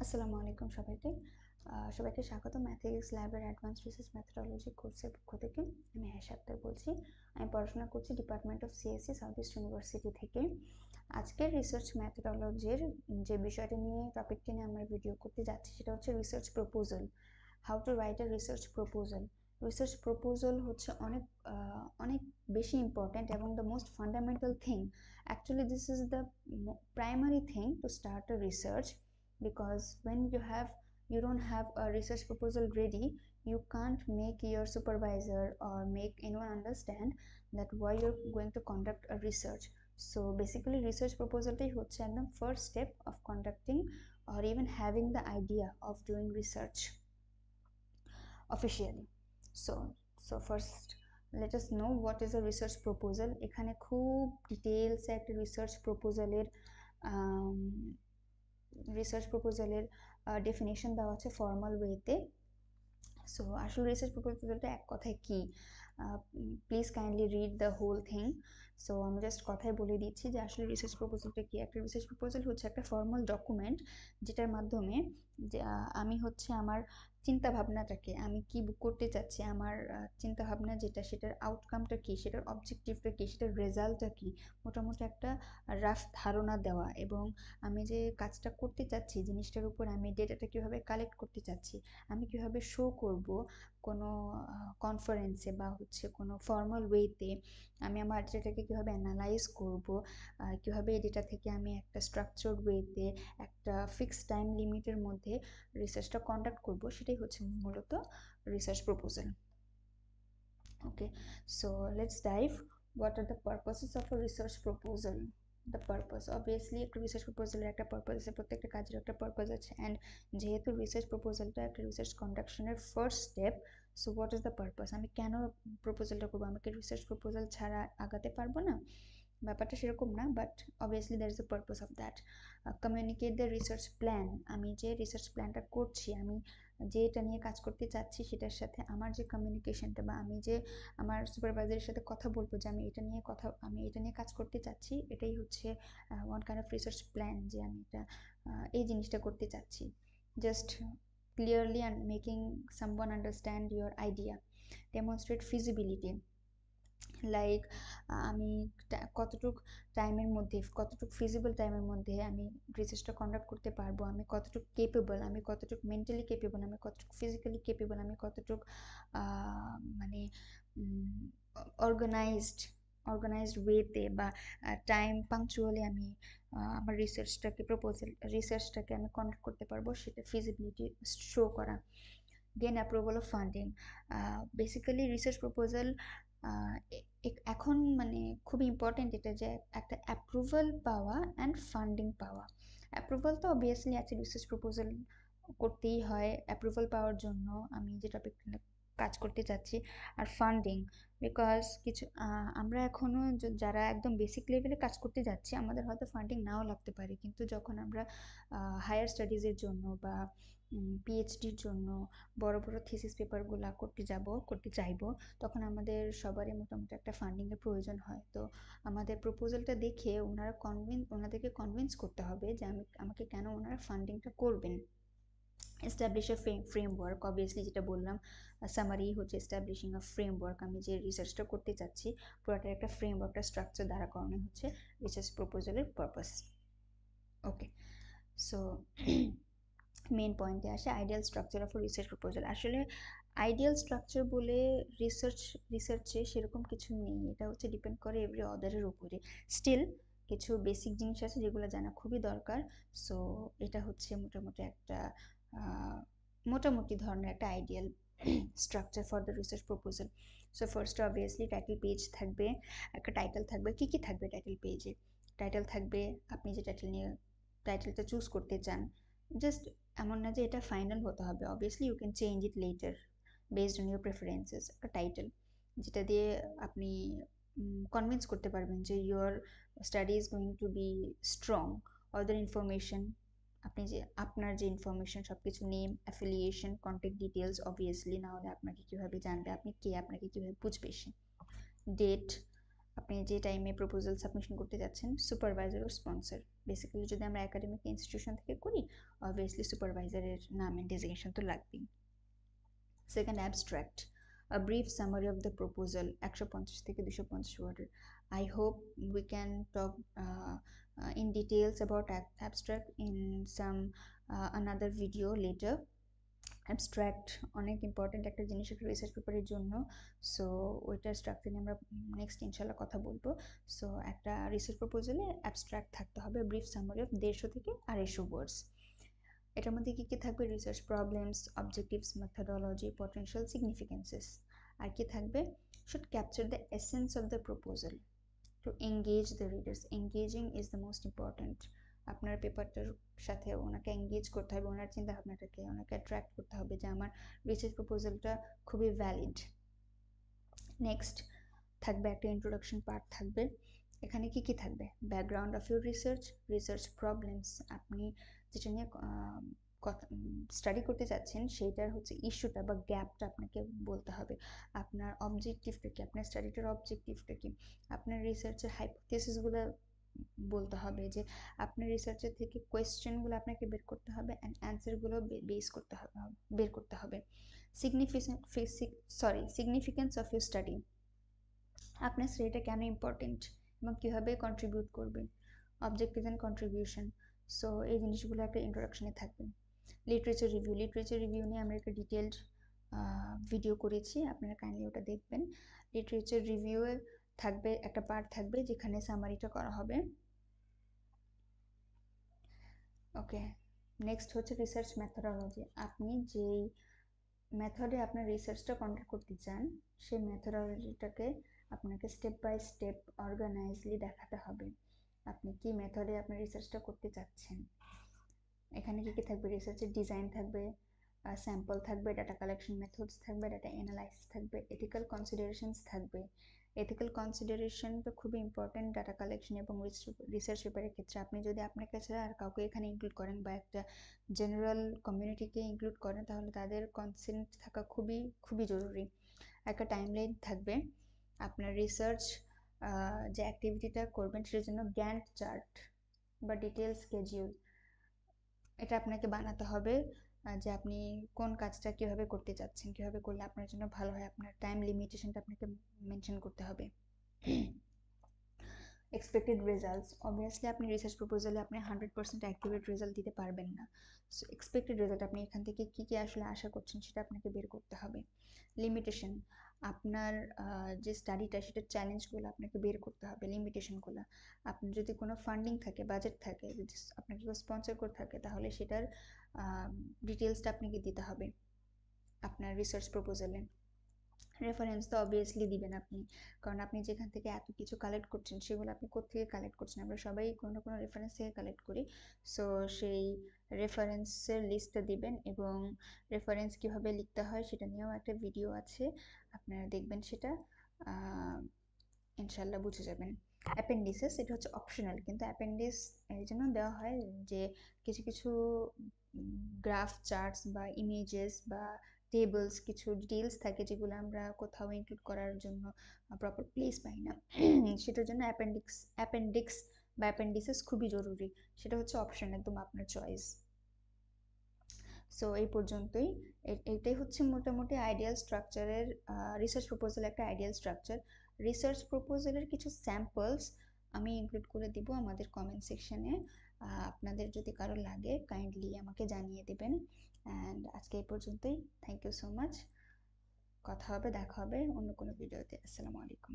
আসসালামু আলাইকুম সবাইকে। সবাইকে স্বাগত ম্যাথমেটিক্স ল্যাবের অ্যাডভান্স রিসার্চ মেথোডোলজি কোর্সের পক্ষ থেকে। আমি আয়েশা আক্তার বলছি। আমি পড়াশোনা করছি department of CSC south east university থেকে। আজকের রিসার্চ মেথোডোলজির যে বিষয়টা নিয়ে টপিকটি নিয়ে আমরা ভিডিও করতে যাচ্ছি সেটা হচ্ছে research proposal. How to write a research proposal. Research proposal হচ্ছে অনেক বেশি ইম্পর্ট্যান্ট এবং the most fundamental thing. Actually this is the primary thing to start a research, because when you don't have a research proposal ready, you can't make your supervisor or make anyone understand that why you're going to conduct a research. So basically research proposal টাই হচ্ছে একদম first step of conducting or even having the idea of doing research officially. So first let us know what is a research proposal. এখানে খুব details একটা research প্রপোজালের definition দেওয়া আছে formal ওয়েতে। So আসলে research প্রপোজালটা এক কথায় কি, please kindly read the whole thing. So আমি জাস্ট কথায় বলে দিচ্ছি যে আসলে রিসার্চ প্রপোজালটা কি। একটা রিসার্চ প্রপোজাল হচ্ছে একটা ফর্মাল ডকুমেন্ট যেটার মাধ্যমে যে আমি হচ্ছে আমার চিন্তা ভাবনাটাকে, আমি কি করতে চাচ্ছি, আমার চিন্তা ভাবনা যেটা, সেটার আউটকামটা কি, সেটার অবজেক্টিভটা কি, সেটার রেজাল্টটা কি, মোটামুটি একটা রাফ ধারণা দেওয়া। এবং আমি যে কাজটা করতে চাচ্ছি, জিনিসটার উপর আমি ডেটাটা কিভাবে কালেক্ট করতে চাচ্ছি, আমি কিভাবে শো করব কোনো কনফারেন্সে বা হচ্ছে কোনো ফর্মাল ওয়েতে, আমি আমার ডেটাটাকে কিভাবে অ্যানালাইজ করব, কিভাবে এই ডেটা থেকে আমি একটা স্ট্রাকচার্ড ওয়েতে একটা ফিক্সড টাইম লিমিটের মধ্যে রিসার্চটা কন্ডাক্ট করব, সেটাই হচ্ছে মূলত research proposal. Okay, so let's dive. What are the purposes of a research proposal? The purpose, obviously একটা রিসার্চ প্রপোজালের একটা পারপাস আছে, প্রত্যেকটা কাজের একটা পারপাস আছে। অ্যান্ড যেহেতু রিসার্চ প্রপোজালটা একটা রিসার্চ কন্ডাকশনের first step, so what is the purpose? আমি কেন প্রপোজালটা করবো? আমি কি রিসার্চ প্রপোজাল ছাড়া আগাতে পারবো না? ব্যাপারটা সেরকম না, but obviously there is a purpose of that. Communicate the research plan. আমি যে রিসার্চ প্ল্যানটা করছি, আমি যেটা নিয়ে কাজ করতে চাচ্ছি, সেটার সাথে আমার যে কমিউনিকেশনটা, বা আমি যে আমার সুপারভাইজারের সাথে কথা বলবো যে আমি এটা নিয়ে কাজ করতে চাচ্ছি, এটাই হচ্ছে one kind of research plan, যে আমি এটা এই জিনিসটা করতে চাচ্ছি। Just clearly and making someone understand your idea. Demonstrate feasibility, like আমি কতটুক ফিজিবল টাইমের মধ্যে আমি রিসার্চটা কন্ডাক্ট করতে পারবো, আমি কতটুকু কেপেবল, আমি কতটুকু মেন্টালি কেপেবল, আমি কতটুকু ফিজিক্যালি কেপেবল, আমি কতটুকু মানে অর্গানাইজড ওয়েতে বা টাইম পাংচুয়ালি আমি আমার রিসার্চটাকে আমি কন্ডাক্ট করতে পারবো, সেটা ফিজিবিলিটি শো করা। Gain approval of funding. Basically research proposal এখন মানে খুবই ইম্পর্টেন্ট এটা, যে একটা অ্যাপ্রুভাল পাওয়া অ্যান্ড ফান্ডিং পাওয়া। অ্যাপ্রুভাল তো অবভিয়াসলি একটা রিসার্চ প্রপোজাল করতেই হয় অ্যাপ্রুভাল পাওয়ার জন্য আমি যে টপিক কাজ করতে চাচ্ছি। আর ফান্ডিং, বিকজ আমরা এখনও যারা একদম বেসিক লেভেলে কাজ করতে যাচ্ছি, আমাদের হয়তো ফান্ডিং নাও লাগতে পারে, কিন্তু যখন আমরা হায়ার স্টাডিজের জন্য বা পিএইচডির জন্য বড় বড় থিসিস পেপারগুলো করতে চাইবো, তখন আমাদের সবারই মোটামুটি একটা ফান্ডিংয়ের প্রয়োজন হয়। তো আমাদের প্রপোজালটা দেখে ওনাদেরকে কনভিন্স করতে হবে যে আমাকে কেন ওনারা ফান্ডিংটা করবেন। এস্টাবলিশ এ ফ্রেমওয়ার্ক, অবভিয়াসলি যেটা বললাম, সামারি হচ্ছে এস্টাবলিশিং আ ফ্রেমওয়ার্ক। আমি যে রিসার্চটা করতে চাচ্ছি পুরোটার একটা ফ্রেমওয়ার্কটা স্ট্রাকচার দ্বারা করানো হচ্ছে রিসার্চ প্রপোজালের পারপাস। ওকে, সো মেন পয়েন্টে আসে, ideal structure of research proposal. আসলে আইডিয়াল স্ট্রাকচার বলে রিসার্চে সেরকম কিছু নেই, এটা হচ্ছে ডিপেন্ড করে এভরি অদারের উপরে। স্টিল কিছু বেসিক জিনিস আছে যেগুলো জানা খুবই দরকার। সো এটা হচ্ছে মোটামুটি ধরনের একটা ideal structure for the research proposal. So first obviously title page থাকবে, একটা টাইটেল থাকবে। কি থাকবে টাইটেল পেজে? টাইটেল থাকবে, আপনি যে টাইটেলটা চুজ করতে চান, জাস্ট এমন না যে এটা ফাইনাল হতে হবে, obviously you can change it later based on your preferences. একটা টাইটেল যেটা দিয়ে আপনি কনভিন্স করতে পারবেন যে your study is going to be strong. Other information, আপনার যে ইনফরমেশন সব কিছু, name, affiliation, contact details, obviously না হলে আপনাকে কীভাবে জানবে, আপনি কে, আপনাকে কীভাবে বুঝবে সে। ডেট, আপনি যে টাইমে প্রপোজাল সাবমিশন করতে যাচ্ছেন, সুপারভাইজার ও স্পন্সর। বেসিক্যালি যদি আমরা একাডেমিক ইনস্টিটিউশন থেকে করি, অবভিয়াসলি সুপারভাইজারের নাম এন্ড ডেজিগনেশন তো লাগবেই। Second, abstract, a brief summary of the proposal, 150 থেকে 250 ওয়ার্ডের। I hope we can talk in details about abstract in some another video later. Abstract অনেক ইম্পর্টেন্ট একটা জিনিস একটা রিসার্চ পেপারের জন্য। সো ওইটার স্ট্রাকচার নিয়ে আমরা নেক্সট ইনশাল্লাহ কথা বলবো। সো একটা রিসার্চ প্রপোজালে অ্যাবস্ট্রাক্ট থাকতে হবে, ব্রিফ সামারি অফ 150 থেকে 250 ওয়ার্ডস। এটার মধ্যে কি কি থাকবে? Research problems, objectives, methodology, potential significances. আর কি থাকবে? Should capture the essence of the proposal to engage the readers. Engaging is the most important. আপনার পেপারটার সাথে ওনাকে এঙ্গেজ করতে হবে, ওনার চিন্তা ভাবনাটাকে ওনাকে অ্যাট্রাক্ট করতে হবে যে আমার রিসার্চ প্রপোজালটা খুবই ভ্যালিড। নেক্সট থাকবে একটা ইন্ট্রোডাকশন পার্ট থাকবে। এখানে কি কি থাকবে? Background of your research, research problems, আপনি যেটা নিয়ে স্টাডি করতে চাচ্ছেন সেইটার হচ্ছে ইস্যুটা বা গ্যাপটা আপনাকে বলতে হবে। আপনার অবজেক্টিভটা কি, আপনার স্টাডিটার অবজেক্টিভটা কি, আপনার রিসার্চের হাইপোথিসিসগুলো বলতে হবে, যে আপনার রিসার্চের থেকে কোয়েশ্চেনগুলো আপনাকে বের করতে হবে অ্যান্ড অ্যান্সারগুলো বের করতে হবে। সিগনিফিকেন্স অফ ইউর স্টাডি, আপনার স্টাডিটা কেন ইম্পর্টেন্ট এবং কীভাবে কন্ট্রিবিউট করবে, অবজেক্টিভ অ্যান্ড কন্ট্রিবিউশন। সো এই জিনিসগুলো একটা ইন্ট্রোডাকশনে থাকবে। লিটারেচার রিভিউ, লিটারেচার রিভিউ নিয়ে আমরা একটা ডিটেলড ভিডিও করেছি, আপনারা কাইন্ডলি ওটা দেখবেন। লিটারেচার রিভিউয়ে থাকবে একটা পার্ট থাকবে যেখানে সামারিটা করা হবে। ওকে, নেক্সট হচ্ছে রিসার্চ মেথোডোলজি। আপনি যেই মেথডে আপনার রিসার্চটা কন্ডাক্ট করতে চান সেই মেথোডোলজিটাকে আপনাকে স্টেপ বাই স্টেপ অর্গানাইজলি দেখাতে হবে, আপনি কি মেথডে আপনার রিসার্চটা করতে চাচ্ছেন। এখানে কি কি থাকবে? রিসার্চের ডিজাইন থাকবে, স্যাম্পল থাকবে, ডাটা কালেকশন মেথডস থাকবে, ডাটা অ্যানালাইসিস থাকবে, এথিক্যাল কনসিডারেশনস থাকবে। এথিক্যাল কনসিডারেশন তো খুবই ইম্পর্টেন্ট ডাটা কালেকশন এবং রিসার্চ পেপারের ক্ষেত্রে। আপনি যদি আপনার কাছে আর কাউকে এখানে ইনক্লুড করেন বা একটা জেনারেল কমিউনিটিকে ইনক্লুড করেন তাহলে তাদের কনসেন্ট থাকা খুবই খুবই জরুরি। একটা টাইমলাইন থাকবে, আপনার রিসার্চ যে অ্যাক্টিভিটিটা করবেন সেটার জন্য গ্যান্ট চার্ট বা ডিটেল স্কেডিউল এটা আপনাকে বানাতে হবে, যে আপনি কোন কাজটা কিভাবে করতে চাচ্ছেন, কিভাবে করলে আপনার জন্য ভালো হয়, আপনার টাইম লিমিটেশনটা আপনাকে মেনশন করতে হবে। এক্সপেক্টেড রেজাল্টস, অবভিয়াসলি আপনি রিসার্চ প্রপোজালে আপনি 100% অ্যাকুরেট রেজাল্ট দিতে পারবেন না। সো এক্সপেক্টেড রেজাল্ট আপনি এখান থেকে কি কি আসলে আশা করছেন সেটা আপনাকে বের করতে হবে। লিমিটেশন, আপনার যে স্টাডিটা সেটার চ্যালেঞ্জগুলো আপনাকে বের করতে হবে, লিমিটেশনগুলো। আপনার যদি কোনো ফান্ডিং থাকে, বাজেট থাকে, যদি আপনাকে কেউ স্পন্সর করে থাকে তাহলে সেটার ডিটেলসটা আপনাকে দিতে হবে আপনার রিসার্চ প্রপোজালে। রেফারেন্স তো অবভিয়াসলি দিবেন আপনি, কারণ আপনি যেখান থেকে এত কিছু কালেক্ট করছেন সেগুলো আপনি কোত্থেকে কালেক্ট করছেন, আমরা সবাই কোনো না কোনো রেফারেন্স থেকে কালেক্ট করি। সো সেই রেফারেন্সের লিস্টটা দিবেন এবং রেফারেন্স কীভাবে লিখতে হয় সেটা নিয়েও একটা ভিডিও আছে, আপনারা দেখবেন সেটা, ইনশাল্লাহ বুঝে যাবেন। অ্যাপেন্ডিসেস, এটা হচ্ছে অপশনাল, কিন্তু অ্যাপেন্ডিক্স এই জন্য দেওয়া হয় যে কিছু কিছু গ্রাফ, চার্টস বা ইমেজেস বা টেবলস, কিছু ডিটেলস থাকে যেগুলো আমরা কোথাও ইনক্লুড করার জন্য প্রপার প্লেস পাই না, সেটার জন্য অ্যাপেন্ডিক্স বা অ্যাপেন্ডিসেস খুবই জরুরি। সেটা হচ্ছে অপশন, একদম আপনার চয়েস। সো এই পর্যন্তই, এটাই হচ্ছে মোটামুটি আইডিয়াল স্ট্রাকচারের, রিসার্চ প্রপোজাল একটা আইডিয়াল স্ট্রাকচার। রিসার্চ প্রপোজালের কিছু স্যাম্পলস আমি ইনক্লুড করে দিব আমাদের কমেন্ট সেকশনে, আপনাদের যদি কারো লাগে কাইন্ডলি আমাকে জানিয়ে দেবেন। অ্যান্ড আজকে এই পর্যন্তই, থ্যাংক ইউ সো মাচ। কথা হবে, দেখা হবে অন্য কোনো ভিডিওতে। আসসালামু আলাইকুম।